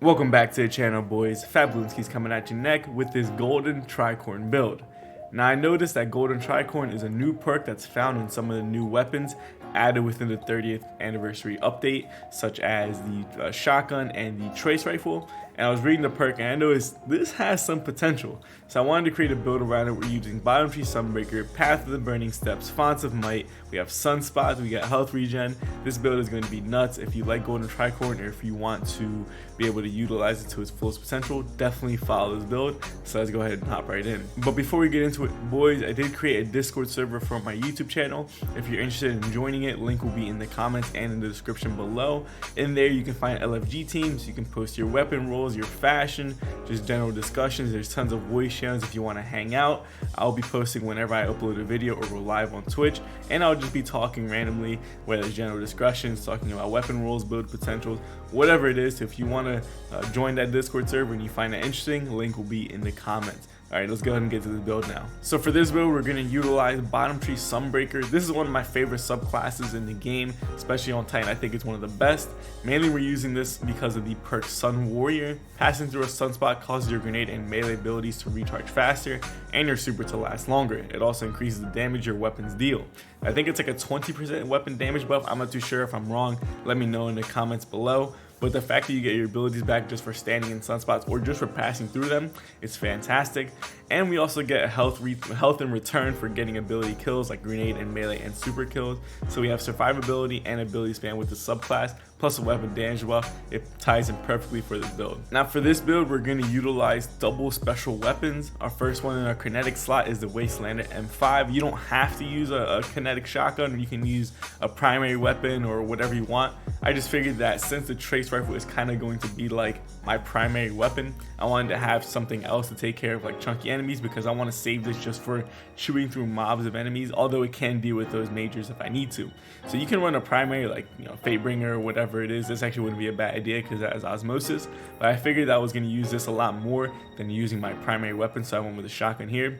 Welcome back to the channel, boys. Fabloonski's coming at you next with this golden tricorn build. Now I noticed that golden tricorn is a new perk that's found in some of the new weapons added within the 30th anniversary update, such as the shotgun and the trace rifle. And I was reading the perk and I noticed this has some potential. So I wanted to create a build around it. We're using bottom tree sunbreaker, path of the burning steps, fonts of might, we have sunspots, we got health regen. This build is going to be nuts. If you like golden tricorn or if you want to be able to utilize it to its fullest potential, definitely follow this build. So let's go ahead and hop right in. But before we get into it, boys, I did create a Discord server for my YouTube channel. If you're interested in joining it, link will be in the comments and in the description below. In there you can find LFG teams, you can post your weapon rolls, your fashion, just general discussions. There's tons of voice channels if you want to hang out. I'll be posting whenever I upload a video or go live on Twitch, and I'll just be talking randomly, whether it's general discussions, talking about weapon rolls, build potentials, whatever it is. So if you want to join that Discord server and you find that interesting, link will be in the comments. Alright, let's go ahead and get to the build now. So for this build, we're going to utilize bottom tree sunbreaker. This is one of my favorite subclasses in the game, especially on Titan. I think it's one of the best. Mainly we're using this because of the perk Sun Warrior. Passing through a sunspot causes your grenade and melee abilities to recharge faster and your super to last longer. It also increases the damage your weapons deal. I think it's like a 20% weapon damage buff. I'm not too sure. If I'm wrong, let me know in the comments below. But the fact that you get your abilities back just for standing in sunspots or just for passing through them, it's fantastic. And we also get a health in return for getting ability kills like grenade and melee and super kills. So we have survivability and ability span with the subclass, plus a weapon damage buff. It ties in perfectly for this build. Now for this build, we're going to utilize double special weapons. Our first one in our kinetic slot is the Wastelander M5. You don't have to use a kinetic shotgun, or you can use a primary weapon or whatever you want. I just figured that since the trace rifle is kind of going to be like my primary weapon, I wanted to have something else to take care of like chunky enemies, because I want to save this just for chewing through mobs of enemies, although it can deal with those majors if I need to. So you can run a primary like, Fatebringer or whatever it is. This actually wouldn't be a bad idea because it has osmosis, but I figured that I was going to use this a lot more than using my primary weapon, so I went with a shotgun here.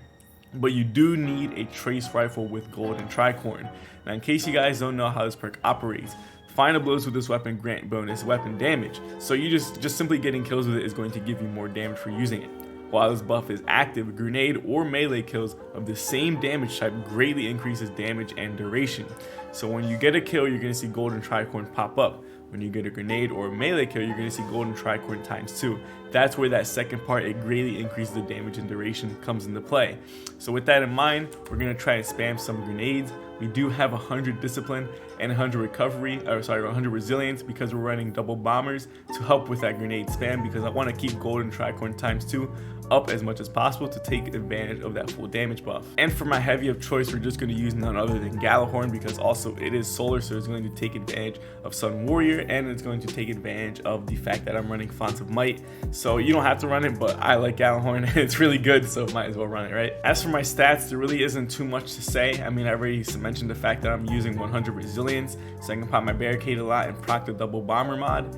But you do need a trace rifle with golden tricorn. Now in case you guys don't know how this perk operates, final blows with this weapon grant bonus weapon damage. So you just simply getting kills with it is going to give you more damage for using it. While this buff is active, grenade or melee kills of the same damage type greatly increases damage and duration. So when you get a kill, you're going to see golden tricorn pop up. When you get a grenade or a melee kill, you're going to see golden tricorn ×2. That's where that second part, it greatly increases the damage and duration, comes into play. So with that in mind, we're going to try and spam some grenades. We do have 100 discipline and 100 100 resilience, because we're running double bombers to help with that grenade spam, because I want to keep golden tricorn ×2 up as much as possible to take advantage of that full damage buff. And for my heavy of choice, we're just going to use none other than Gjallarhorn, because also it is solar, so it's going to take advantage of Sun Warrior, and it's going to take advantage of the fact that I'm running fonts of might. So you don't have to run it, but I like Gjallarhorn and it's really good, so might as well run it, right? As for my stats, there really isn't too much to say. I mean, I already mentioned the fact that I'm using 100 resilience, so I can pop my barricade a lot and proc the double bomber mod.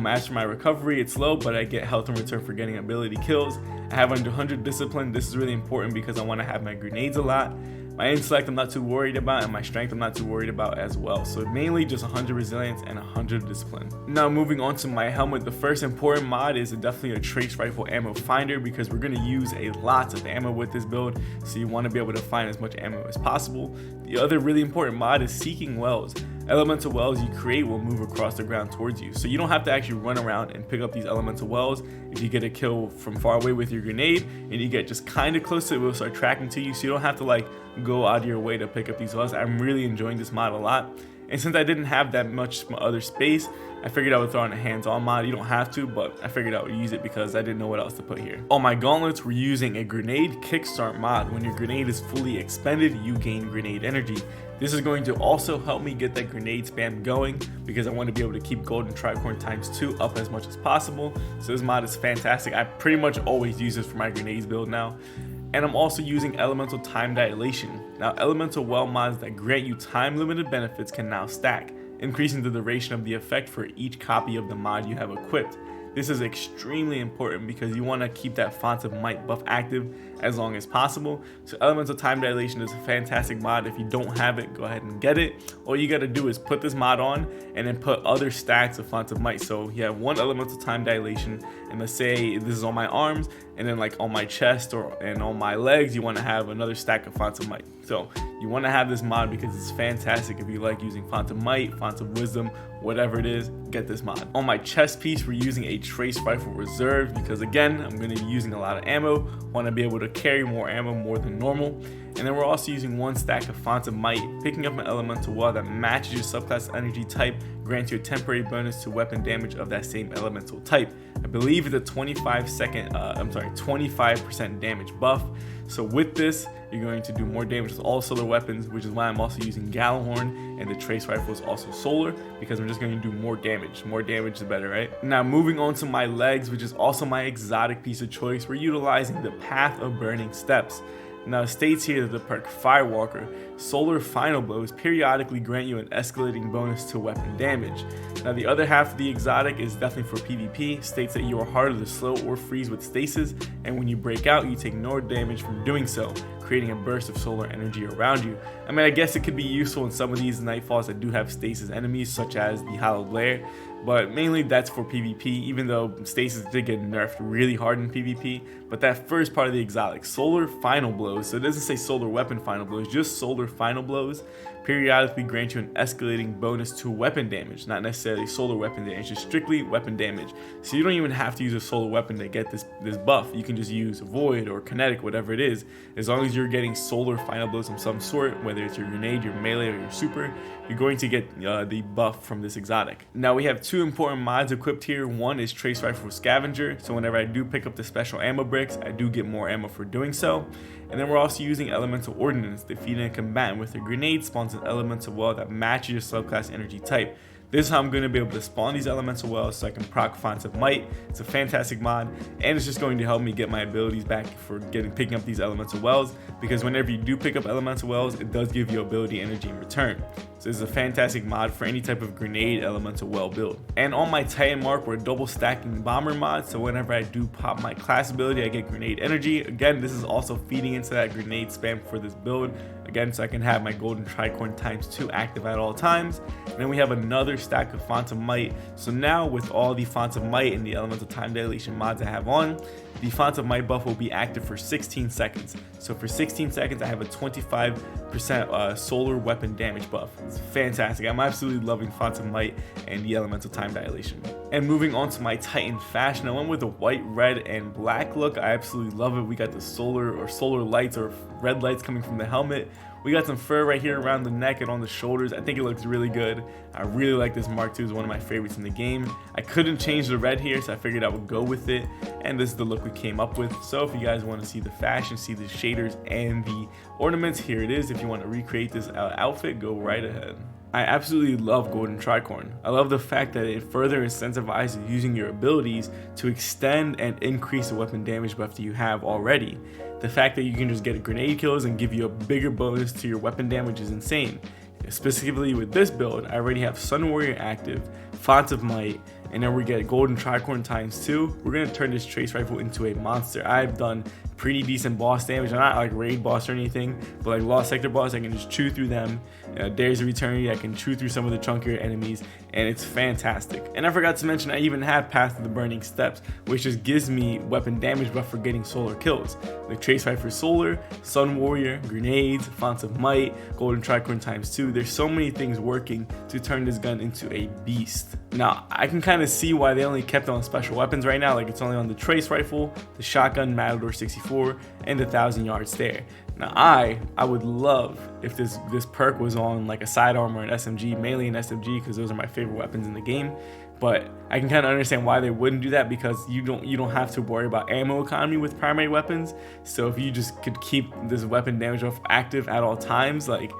As for my recovery, it's low, but I get health in return for getting ability kills. I have under 100 discipline. This is really important because I want to have my grenades a lot. My intellect I'm not too worried about, and my strength I'm not too worried about as well. So mainly just 100 resilience and 100 discipline. Now moving on to my helmet, the first important mod is definitely a trace rifle ammo finder, because we're going to use a lot of ammo with this build, so you want to be able to find as much ammo as possible. The other really important mod is seeking wells. Elemental wells you create will move across the ground towards you, so you don't have to actually run around and pick up these elemental wells. If you get a kill from far away with your grenade and you get just kind of close to it, it will start tracking to you, so you don't have to like go out of your way to pick up these wells. I'm really enjoying this mod a lot, and since I didn't have that much other space, I figured I would throw in a hands-on mod. You don't have to, but I figured I would use it because I didn't know what else to put here. On my gauntlets, we're using a grenade kickstart mod. When your grenade is fully expended, you gain grenade energy. This is going to also help me get that grenade spam going, because I want to be able to keep golden tricorn ×2 up as much as possible. So this mod is fantastic. I pretty much always use this for my grenades build now. And I'm also using elemental time dilation. Now elemental well mods that grant you time limited benefits can now stack, increasing the duration of the effect for each copy of the mod you have equipped. This is extremely important because you want to keep that Font of Might buff active as long as possible. So Elemental Time Dilation is a fantastic mod. If you don't have it, go ahead and get it. All you got to do is put this mod on and then put other stacks of Font of Might. So you have one Elemental Time Dilation, and let's say this is on my arms, and then like on my chest and on my legs, you want to have another stack of Font of Might. So you want to have this mod because it's fantastic. If you like using Font of Might, Font of Wisdom, whatever it is, get this mod. On my chest piece, we're using a Trace Rifle Reserve because again, I'm going to be using a lot of ammo. Want to be able to carry more ammo more than normal. And then we're also using one stack of Font of Might, picking up an elemental well that matches your subclass energy type, grants you a temporary bonus to weapon damage of that same elemental type. I believe it's a 25% damage buff. So with this, you're going to do more damage with all solar weapons, which is why I'm also using Gallahorn, and the Trace Rifle is also solar because I'm just going to do more damage. More damage the better, right? Now moving on to my legs, which is also my exotic piece of choice, we're utilizing the Path of Burning Steps. Now it states here that the perk Firewalker, Solar Final Blows periodically grant you an escalating bonus to weapon damage. Now the other half of the exotic is definitely for PvP, states that you are harder to slow or freeze with stasis, and when you break out you take no damage from doing so, creating a burst of solar energy around you. I mean, I guess it could be useful in some of these Nightfalls that do have stasis enemies, such as the Hollow Glare, but mainly that's for PvP, even though stasis did get nerfed really hard in PvP. But that first part of the exotic, Solar Final Blows, so it doesn't say Solar Weapon Final Blows, just Solar Final Blows, periodically grant you an escalating bonus to weapon damage, not necessarily solar weapon damage, just strictly weapon damage. So you don't even have to use a solar weapon to get this buff. You can just use Void or Kinetic, whatever it is. As long as you're getting solar final blows of some sort, whether it's your grenade, your melee, or your super, you're going to get the buff from this exotic. Now we have two important mods equipped here. One is Trace Rifle Scavenger, so whenever I do pick up the special ammo bricks, I do get more ammo for doing so. And then we're also using Elemental Ordnance, defeating a combatant with a grenade spawns an elemental well that matches your subclass energy type. This is how I'm going to be able to spawn these elemental wells so I can proc Font of Might. It's a fantastic mod, and it's just going to help me get my abilities back for picking up these elemental wells, because whenever you do pick up elemental wells, it does give you ability energy in return. So this is a fantastic mod for any type of grenade elemental well build. And on my Titan mark, we're double stacking bomber mod, so whenever I do pop my class ability, I get grenade energy. Again, this is also feeding into that grenade spam for this build, again, so I can have my golden tricorn ×2 active at all times. And then we have another stack of Font of Might. So now with all the Font of Might and the Elemental Time Dilation mods I have on, the Font of Might buff will be active for 16 seconds. So for 16 seconds, I have a 25% solar weapon damage buff. It's fantastic. I'm absolutely loving Font of Might and the Elemental Time Dilation. And moving on to my Titan fashion, I went with the white, red, and black look. I absolutely love it. We got the solar lights or red lights coming from the helmet. We got some fur right here around the neck and on the shoulders. I think it looks really good. I really like this Mark II. It's one of my favorites in the game. I couldn't change the red here, so I figured I would go with it. And this is the look we came up with. So if you guys want to see the fashion, see the shaders and the ornaments, here it is. If you want to recreate this outfit, go right ahead. I absolutely love Golden Tricorn. I love the fact that it further incentivizes using your abilities to extend and increase the weapon damage buff that you have already. The fact that you can just get grenade kills and give you a bigger bonus to your weapon damage is insane. Specifically with this build, I already have Sun Warrior active, Font of Might, and then we get Golden Tricorn ×2. We're going to turn this Trace Rifle into a monster. I've done pretty decent boss damage. I'm not like raid boss or anything, but like Lost Sector boss, I can just chew through them. Days of Eternity, I can chew through some of the chunkier enemies, and it's fantastic. And I forgot to mention, I even have Path of the Burning Steps, which just gives me weapon damage buff for getting solar kills. The Trace Rifle Solar, Sun Warrior, grenades, Font of Might, Golden Tricorn ×2. There's so many things working to turn this gun into a beast. Now, I can kind of see why they only kept it on special weapons right now. Like, it's only on the Trace Rifle, the Shotgun, Matador 64, and the 1000-yard stare. Now, I would love if this perk was on like a sidearm or an SMG, mainly an SMG, because those are my favorite weapons in the game. But I can kind of understand why they wouldn't do that, because you don't have to worry about ammo economy with primary weapons. So if you just could keep this weapon damage buff active at all times, like,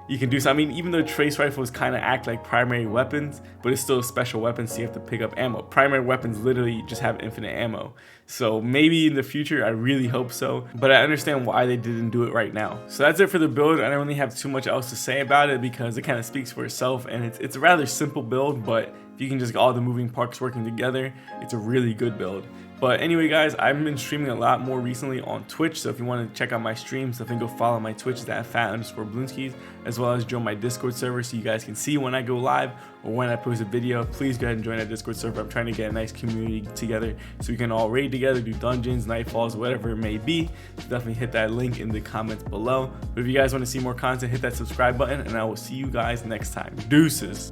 you can do so. I mean, even though Trace Rifles kind of act like primary weapons, but it's still a special weapon, so you have to pick up ammo. Primary weapons literally just have infinite ammo. So maybe in the future, I really hope so, but I understand why they didn't do it right now. So that's it for the build. I don't really have too much else to say about it because it kind of speaks for itself, and it's a rather simple build, but if you can just get all the moving parts working together, it's a really good build. But anyway guys, I've been streaming a lot more recently on Twitch, so if you want to check out my streams, definitely go follow my Twitch at @fat_balloonskis, as well as join my Discord server so you guys can see when I go live or when I post a video. Please go ahead and join that Discord server. I'm trying to get a nice community together so we can all raid together, do dungeons, nightfalls, whatever it may be. So definitely hit that link in the comments below. But if you guys want to see more content, hit that subscribe button, and I will see you guys next time. Deuces.